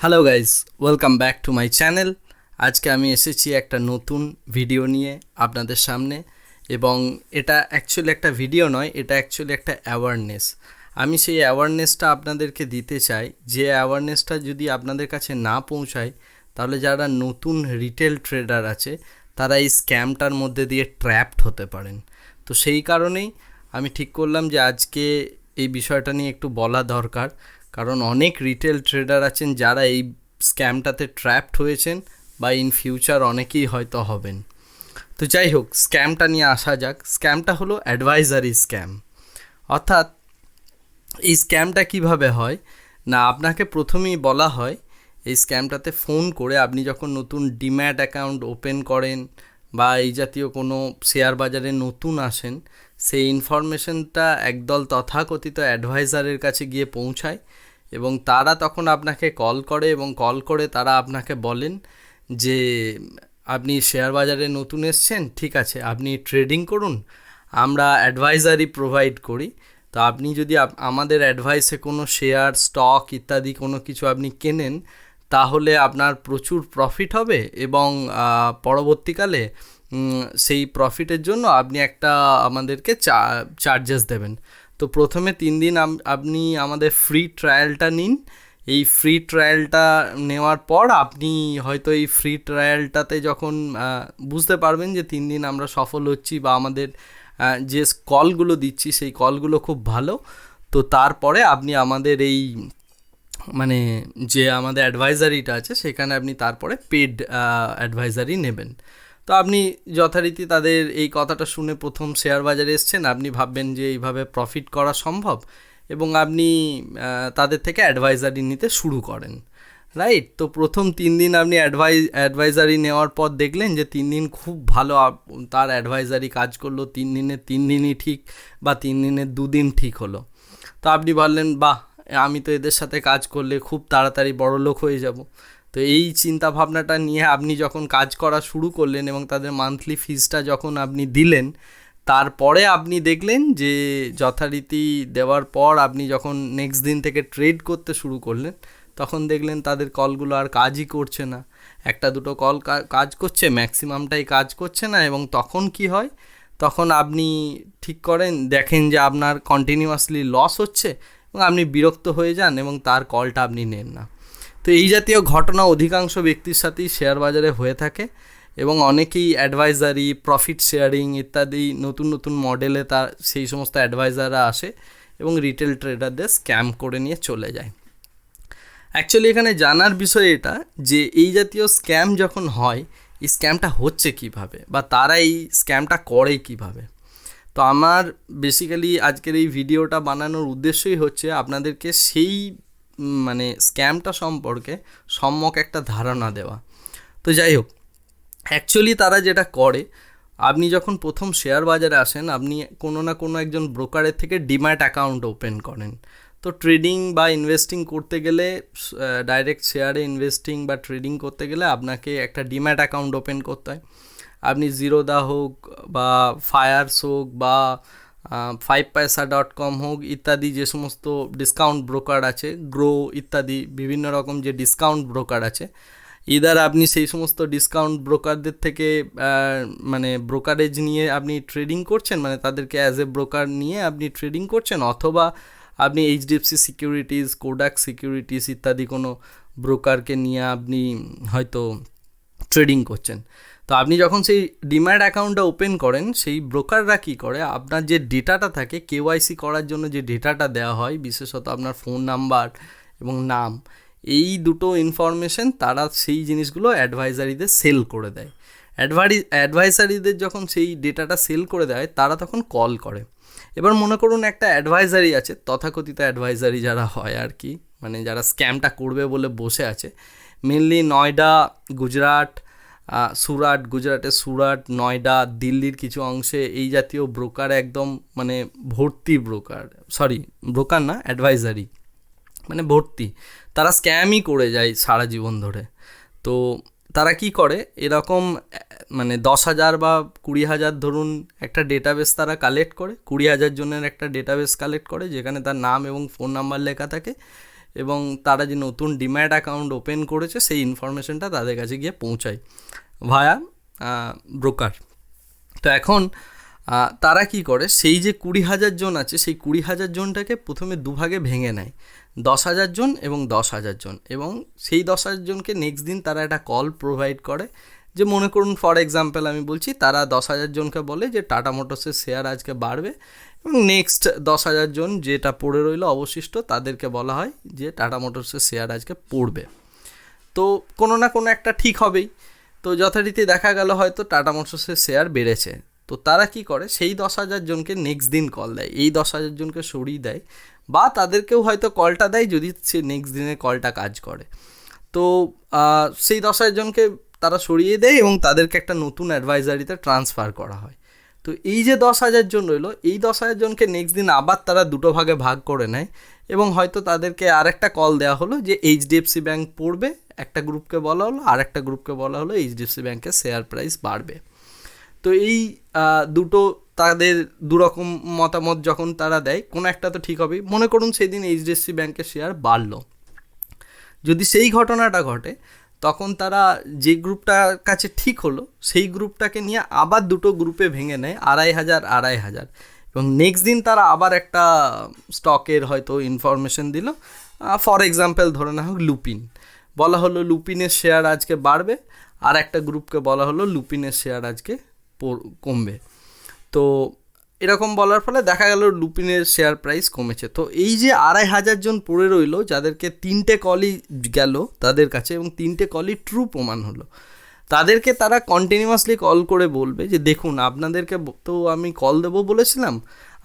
Hello guys, welcome back to my channel. আজকে আমি এসেছি একটা নতুন ভিডিও নিয়ে আপনাদের সামনে, এবং এটা অ্যাকচুয়ালি একটা ভিডিও নয়, এটা অ্যাকচুয়ালি একটা অ্যাওয়ারনেস। আমি সেই অ্যাওয়ারনেসটা আপনাদেরকে দিতে চাই, যে অ্যাওয়ারনেসটা যদি আপনাদের কাছে না পৌঁছায় তাহলে যারা নতুন রিটেল ট্রেডার আছে তারা এই স্ক্যামটার মধ্যে দিয়ে ট্র্যাপড হতে পারেন। তো সেই কারণেই আমি ঠিক করলাম যে আজকে এই বিষয়টা নিয়ে একটু বলা দরকার, কারণ অনেক রিটেল ট্রেডার আছেন যারা এই স্ক্যামটাতে ট্র্যাপড হয়েছেন, বা ইন ফিউচার অনেকেই হয়তো হবেন। তো যাই হোক, স্ক্যামটা নিয়ে আসা যাক। স্ক্যামটা হলো অ্যাডভাইজারি স্ক্যাম। অর্থাৎ এই স্ক্যামটা কিভাবে হয় না, আপনাকে প্রথমেই বলা হয় এই স্ক্যামটাতে ফোন করে আপনি যখন নতুন ডিম্যাট অ্যাকাউন্ট ওপেন করেন বা এই জাতীয় কোনো শেয়ার বাজারে নতুন আসেন, সেই ইনফরমেশনটা একদল তথাকথিত অ্যাডভাইজারের কাছে গিয়ে পৌঁছায়, এবং তারা তখন আপনাকে কল করে, এবং কল করে তারা আপনাকে বলেন যে আপনি শেয়ার বাজারে নতুন এসছেন, ঠিক আছে, আপনি ট্রেডিং করুন, আমরা অ্যাডভাইজারি প্রোভাইড করি। তো আপনি যদি আমাদের অ্যাডভাইসে কোনো শেয়ার, স্টক ইত্যাদি কোনো কিছু আপনি কেনেন, তাহলে আপনার প্রচুর প্রফিট হবে, এবং পরবর্তীকালে সেই প্রফিটের জন্য আপনি একটা আমাদেরকে চার্জেস দেবেন। তো প্রথমে 3 দিন আপনি আমাদের ফ্রি ট্রায়ালটা নিন। এই ফ্রি ট্রায়ালটা নেওয়ার পর আপনি হয়তো এই ফ্রি ট্রায়ালটাতে যখন বুঝতে পারবেন যে 3 দিন আমরা সফল হচ্ছি, বা আমাদের যে কলগুলো দিচ্ছি সেই কলগুলো খুব ভালো, তো তারপরে আপনি আমাদের এই মানে যে আমাদের অ্যাডভাইজারিটা আছে সেখানে আপনি তারপরে পেড অ্যাডভাইজারি নেবেন। তো আপনি যথারীতি তাদের এই কথাটা শুনে প্রথম শেয়ার বাজারে এসছেন, আপনি ভাববেন যে এইভাবে প্রফিট করা সম্ভব, এবং আপনি তাদের থেকে অ্যাডভাইজারি নিতে শুরু করেন, রাইট? তো প্রথম 3 দিন আপনি অ্যাডভাইজারি নেওয়ার পর দেখলেন যে 3 দিন খুব ভালো তার অ্যাডভাইজারি কাজ করলো, 3 দিনের 3 দিনই ঠিক, বা 3 দিনের 2 দিন ঠিক হলো। তো আপনি বললেন, বাহ, আমি তো এদের সাথে কাজ করলে খুব তাড়াতাড়ি বড় লোক হয়ে যাব। তো এই চিন্তা ভাবনাটা নিয়ে আপনি যখন কাজ করা শুরু করলেন এবং তাদের মান্থলি ফিজটা যখন আপনি দিলেন, তারপরে আপনি দেখলেন যে যথারীতি দেওয়ার পর আপনি যখন নেক্সট দিন থেকে ট্রেড করতে শুরু করলেন, তখন দেখলেন তাদের কলগুলো আর কাজই করছে না। একটা দুটো কল কাজ করছে, ম্যাক্সিমামটাই কাজ করছে না, এবং তখন কি হয়, তখন আপনি ঠিক করেন, দেখেন যে আপনার কন্টিনিউয়াসলি লস হচ্ছে, এবং আপনি বিরক্ত হয়ে যান এবং তার কলটা আপনি নেন না। তো এই জাতীয় ঘটনা অধিকাংশ ব্যক্তির সাথেই শেয়ার বাজারে হয়ে থাকে, এবং অনেকেই অ্যাডভাইজারি, প্রফিট শেয়ারিং ইত্যাদি নতুন নতুন মডেলে তার সেই সমস্ত অ্যাডভাইজাররা আসে এবং রিটেল ট্রেডারদের স্ক্যাম করে নিয়ে চলে যায়। অ্যাকচুয়ালি এখানে জানার বিষয় এটা যে এই জাতীয় স্ক্যাম যখন হয়, এই স্ক্যামটা হচ্ছে কিভাবে, বা তারা এই স্ক্যামটা করে কিভাবে। তো আমার বেসিক্যালি আজকের এই ভিডিওটা বানানোর উদ্দেশ্যই হচ্ছে আপনাদেরকে সেই মানে স্ক্যামটা সম্পর্কে সম্যক একটা ধারণা দেওয়া। তো যাই হোক, অ্যাকচুয়ালি তারা যেটা করে, আপনি যখন প্রথম শেয়ার বাজারে আসেন, আপনি কোনো না কোনো একজন ব্রোকারের থেকে ডিম্যাট অ্যাকাউন্ট ওপেন করেন। তো ট্রেডিং বা ইনভেস্টিং করতে গেলে, ডাইরেক্ট শেয়ারে ইনভেস্টিং বা ট্রেডিং করতে গেলে আপনাকে একটা ডিম্যাট অ্যাকাউন্ট ওপেন করতে হয়। আপনি জিরোদা হোক, বা ফায়ার্স হোক, বা 5paisa.com হোক, ইত্যাদি যে সমস্ত ডিসকাউন্ট ব্রোকার আছে, গ্রো ইত্যাদি বিভিন্ন রকম যে ডিসকাউন্ট ব্রোকার আছে, ইদার আপনি সেই সমস্ত ডিসকাউন্ট ব্রোকারদের থেকে মানে ব্রোকারেজ নিয়ে আপনি ট্রেডিং করছেন, মানে তাদেরকে অ্যাজ এ ব্রোকার নিয়ে আপনি ট্রেডিং করছেন, অথবা আপনি এইচডিএফসি সিকিউরিটিজ, কোডাক সিকিউরিটিজ ইত্যাদি কোনো ব্রোকারকে নিয়ে আপনি হয়তো ট্রেডিং করছেন। তো আপনি যখন সেই ডিম্যাট অ্যাকাউন্টটা ওপেন করেন, সেই ব্রোকাররা কী করে, আপনার যে ডেটাটা থাকে, কেওয়াইসি করার জন্য যে ডেটাটা দেওয়া হয়, বিশেষত আপনার ফোন নাম্বার এবং নাম, এই দুটো ইনফরমেশন তারা সেই জিনিসগুলো অ্যাডভাইজারিদের সেল করে দেয়। অ্যাডভাইজারিদের যখন সেই ডেটাটা সেল করে দেয়, তারা তখন কল করে। এবার মনে করুন একটা অ্যাডভাইজারি আছে, তথাকথিত অ্যাডভাইজারি যারা হয় আর কি, মানে যারা স্ক্যামটা করবে বলে বসে আছে, মেনলি নয়ডা, গুজরাট, সুরাট, গুজরাটের সুরাট, নয়ডা, দিল্লির কিছু অংশে এই জাতীয় ব্রোকার একদম মানে ভর্তি, ব্রোকার না, অ্যাডভাইজারি মানে ভর্তি। তারা স্ক্যামই করে যায় সারা জীবন ধরে। তো তারা কি করে, এরকম মানে 10,000 বা 20,000 ধরুন একটা ডেটাবেস তারা কালেক্ট করে, 20,000 জনের একটা ডেটাবেস কালেক্ট করে, যেখানে তার নাম এবং ফোন নাম্বার লেখা থাকে, এবং তারা যে নতুন ডিম্যাট অ্যাকাউন্ট ওপেন করেছে সেই ইনফরমেশনটা তাদের কাছে গিয়ে পৌঁছায় ভায়া ব্রোকার। তো এখন তারা কি করে, সেই যে 20,000 জন আছে সেই 20,000 জনটাকে প্রথমে দুভাগে ভেঙে নেয়, 10,000 জন এবং 10,000 জন, এবং সেই 10,000 জনকে নেক্সট দিন তারা একটা কল প্রোভাইড করে যে মনে করুন ফর এক্সাম্পল আমি বলছি, তারা 10,000 জনকে বলে যে টাটা মোটরসের শেয়ার আজকে বাড়বে, এবং নেক্সট 10,000 জন যেটা পড়ে রইল অবশিষ্ট তাদেরকে বলা হয় যে টাটা মোটরসের শেয়ার আজকে পড়বে। তো কোনো না কোনো একটা ঠিক হবেই। তো যথারীতি দেখা গেল হয়তো টাটা মোটরসের শেয়ার বেড়েছে, তো তারা কি করে সেই 10,000 জনকে নেক্সট দিন কল দেয়, এই 10,000 জনকে সরিয়ে দেয়, বা তাদেরকেও হয়তো কলটা দেয় যদি সে নেক্সট দিনে কলটা কাজ করে। তো সেই 10,000 জনকে তারা সরিয়ে দেয় এবং তাদেরকে একটা নতুন অ্যাডভাইজারিতে ট্রান্সফার করা হয়। তো এই যে 10,000 জন রইলো, এই 10,000 জনকে নেক্সট দিন আবার তারা দুটো ভাগে ভাগ করে নেয়, এবং হয়তো তাদেরকে আরেকটা কল দেওয়া হলো যে এইচডিএফসি ব্যাঙ্ক পড়বে, একটা গ্রুপকে বলা হলো, আর একটা গ্রুপকে বলা হলো এইচডিএফসি ব্যাঙ্কের শেয়ার প্রাইস বাড়বে। তো এই দুটো তাদের দুরকম মতামত যখন তারা দেয়, কোনো একটা তো ঠিক হবেই। মনে করুন সেদিন এইচডিএফসি ব্যাঙ্কের শেয়ার বাড়লো, যদি সেই ঘটনাটা ঘটে তখন তারা যে গ্রুপটার কাছে ঠিক হলো সেই গ্রুপটাকে নিয়ে আবার দুটো গ্রুপে ভেঙে নেয় 2,500 এবং নেক্সট দিন তারা আবার একটা স্টকের হয়তো ইনফরমেশন দিল, ফর এক্সাম্পল ধরে না হোক লুপিন, বলা হলো লুপিনের শেয়ার আজকে বাড়বে, আর একটা গ্রুপকে বলা হলো লুপিনের শেয়ার আজকে কমবে। তো এরকম বলার ফলে দেখা গেল লুপিনের শেয়ার প্রাইস কমেছে। তো এই যে 2,500 জন পড়ে রইলো, যাদেরকে 3টে কলই গেল তাদের কাছে এবং 3টে কলই ট্রু প্রমাণ হলো, তাদেরকে তারা কন্টিনিউয়াসলি কল করে বলবে যে দেখুন আপনাদেরকে তো আমি কল দেবো বলেছিলাম,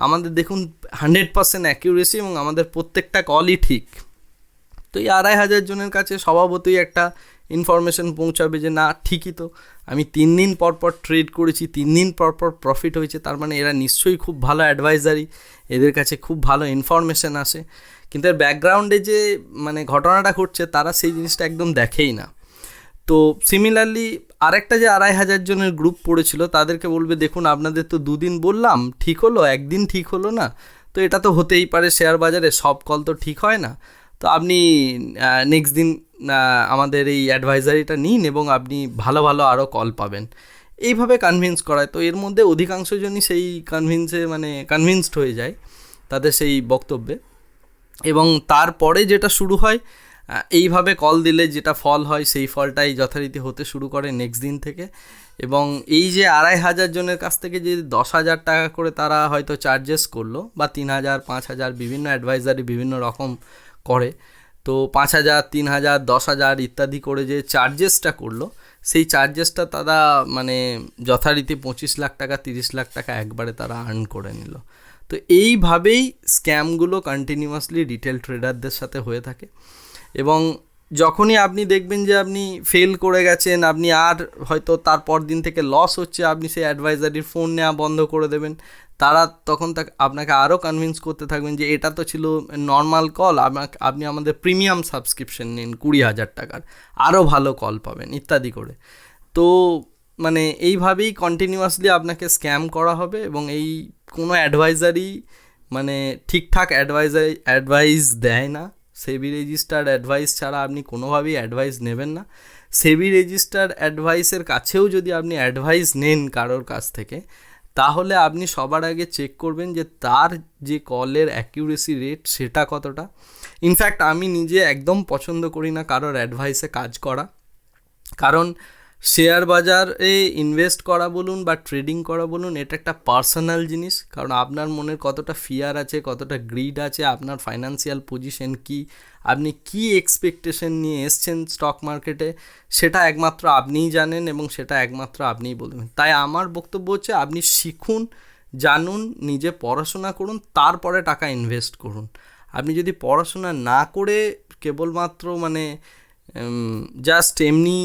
আমাদের দেখুন 100% অ্যাকিউরেসি এবং আমাদের প্রত্যেকটা কলই ঠিক। তো এই 2,500 জনের কাছে স্বভাবতই একটা ইনফরমেশন পৌঁছাবে যে না ঠিকই তো, আমি 3 দিন পর পর ট্রেড করেছি, 3 দিন পর পর প্রফিট হয়েছে, তার মানে এরা নিশ্চয়ই খুব ভালো অ্যাডভাইজারি, এদের কাছে খুব ভালো ইনফরমেশন আসে। কিন্তু এর ব্যাকগ্রাউন্ডে যে মানে ঘটনাটা ঘটছে তারা সেই জিনিসটা একদম দেখেই না। তো সিমিলারলি আরেকটা যে 2,500 জনের গ্রুপ পড়েছিল তাদেরকে বলবে দেখুন আপনাদের তো 2 দিন বললাম ঠিক হলো, একদিন ঠিক হলো না, তো এটা তো হতেই পারে, শেয়ার বাজারে সব কল তো ঠিক হয় না, তো আপনি নেক্সট দিন আমাদের এই অ্যাডভাইজারিটা নিন এবং আপনি ভালো ভালো আরও কল পাবেন, এইভাবে কনভিন্স করায়। তো এর মধ্যে অধিকাংশ জনই সেই কনভিন্সড হয়ে যায় তাদের সেই বক্তব্যে, এবং তারপরে যেটা শুরু হয় এইভাবে কল দিলে যেটা ফল হয় সেই ফলটাই যথারীতি হতে শুরু করে নেক্সট দিন থেকে। এবং এই যে 2,500 জনের কাছ থেকে যে 10,000 টাকা করে তারা হয়তো চার্জেস করলো, বা 3,000 5,000 বিভিন্ন অ্যাডভাইজারি বিভিন্ন রকম করে, তো 5,000 3,000 10,000 ইত্যাদি করে যে চার্জেসটা করলো, সেই চার্জেসটা তারা মানে যথারীতি 25 লাখ টাকা 30 লাখ টাকা একবারে তারা আর্ন করে নিল। তো এইভাবেই স্ক্যামগুলো কন্টিনিউয়াসলি রিটেল ট্রেডারদের সাথে হয়ে থাকে, এবং যখনই আপনি দেখবেন যে আপনি ফেল করে গেছেন, আপনি আর হয়তো তারপর দিন থেকে লস হচ্ছে, আপনি সেই অ্যাডভাইজারির ফোন নেওয়া বন্ধ করে দেবেন, তারা তখন আপনাকে আরও কনভিন্স করতে থাকবেন যে এটা তো ছিল নর্মাল কল, আপনি আমাদের প্রিমিয়াম সাবস্ক্রিপশন নিন 20,000 টাকার, আরও ভালো কল পাবেন ইত্যাদি করে। তো মানে এইভাবেই কন্টিনিউয়াসলি আপনাকে স্ক্যাম করা হবে, এবং এই কোনো অ্যাডভাইজারি মানে ঠিকঠাক অ্যাডভাইস দেয় না। সেবি রেজিস্টার্ড অ্যাডভাইস ছাড়া আপনি কোনোভাবেই অ্যাডভাইস নেবেন না। সেবি রেজিস্টার্ড অ্যাডভাইসের কাছেও যদি আপনি অ্যাডভাইস নেন কারোর কাছ থেকে, তাহলে আপনি সবার আগে চেক করবেন যে তার যে কলের অ্যাকিউরেসি রেট সেটা কতটা। ইনফ্যাক্ট আমি নিজে একদম পছন্দ করি না কারোর অ্যাডভাইসে কাজ করা, কারণ শেয়ার বাজারে ইনভেস্ট করা বলুন বা ট্রেডিং করা বলুন, এটা একটা পার্সোনাল জিনিস, কারণ আপনার মনের কতটা ফিয়ার আছে, কতটা গ্রিড আছে, আপনার ফাইন্যান্সিয়াল পজিশন কি, আপনি কি এক্সপেকটেশন নিয়ে এসছেন স্টক মার্কেটে, সেটা একমাত্র আপনিই জানেন এবং সেটা একমাত্র আপনিই বলবেন। তাই আমার বক্তব্য হচ্ছে আপনি শিখুন, জানুন, নিজে পড়াশোনা করুন, তারপরে টাকা ইনভেস্ট করুন। আপনি যদি পড়াশোনা না করে কেবলমাত্র মানে জাস্ট এমনি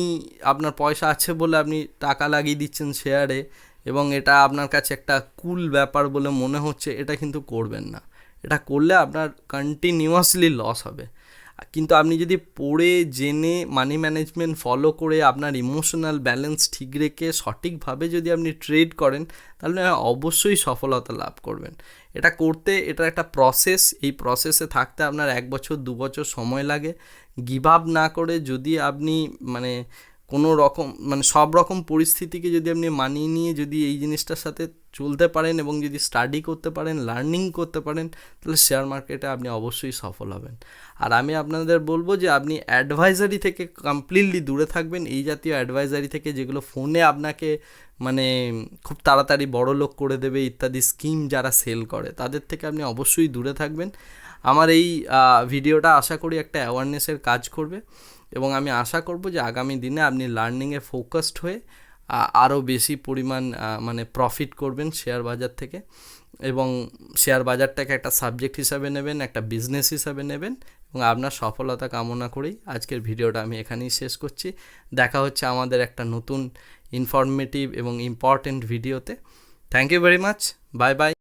আপনার পয়সা আছে বলে আপনি টাকা লাগিয়ে দিচ্ছেন শেয়ারে, এবং এটা আপনার কাছে একটা কুল ব্যাপার বলে মনে হচ্ছে, এটা কিন্তু করবেন না। এটা করলে আপনার কন্টিনিউয়াসলি লস হবে। কিন্তু আপনি যদি পড়ে জেনে মানি ম্যানেজমেন্ট ফলো করে আপনার ইমোশনাল ব্যালেন্স ঠিক রেখে সঠিকভাবে যদি আপনি ট্রেড করেন, তাহলে অবশ্যই সফলতা লাভ করবেন। এটা করতে এটা একটা প্রসেস, এই প্রসেসে থাকতে আপনার 1 বছর 2 বছর সময় লাগে। গিভ আপ না করে যদি আপনি মানে কোনো রকম মানে সব রকম পরিস্থিতিকে যদি আপনি মানিয়ে নিয়ে যদি এই জিনিসটার সাথে চলতে পারেন এবং যদি স্টাডি করতে পারেন, লার্নিং করতে পারেন, তাহলে শেয়ার মার্কেটে আপনি অবশ্যই সফল হবেন। আর আমি আপনাদের বলবো যে আপনি অ্যাডভাইজারি থেকে কমপ্লিটলি দূরে থাকবেন, এই জাতীয় অ্যাডভাইজারি থেকে যেগুলো ফোনে আপনাকে মানে খুব তাড়াতাড়ি বড়লোক করে দেবে ইত্যাদি স্কিম যারা সেল করে, তাদের থেকে আপনি অবশ্যই দূরে থাকবেন। আমার এই ভিডিওটা আশা করি একটা অ্যাওয়ারনেসের কাজ করবে এবং আমি আশা করব যে আগামী দিনে আপনি লার্নিংয়ে ফোকাসড হয়ে আরও বেশি পরিমাণ মানে প্রফিট করবেন শেয়ার বাজার থেকে এবং শেয়ার বাজারটাকে একটা সাবজেক্ট হিসাবে নেবেন, একটা বিজনেস হিসাবে নেবেন এবং আপনার সফলতা কামনা করেই আজকের ভিডিওটা আমি এখানেই শেষ করছি। দেখা হচ্ছে আমাদের একটা নতুন ইনফরমেটিভ এবং ইম্পর্টেন্ট ভিডিওতে। Thank you very much, bye by.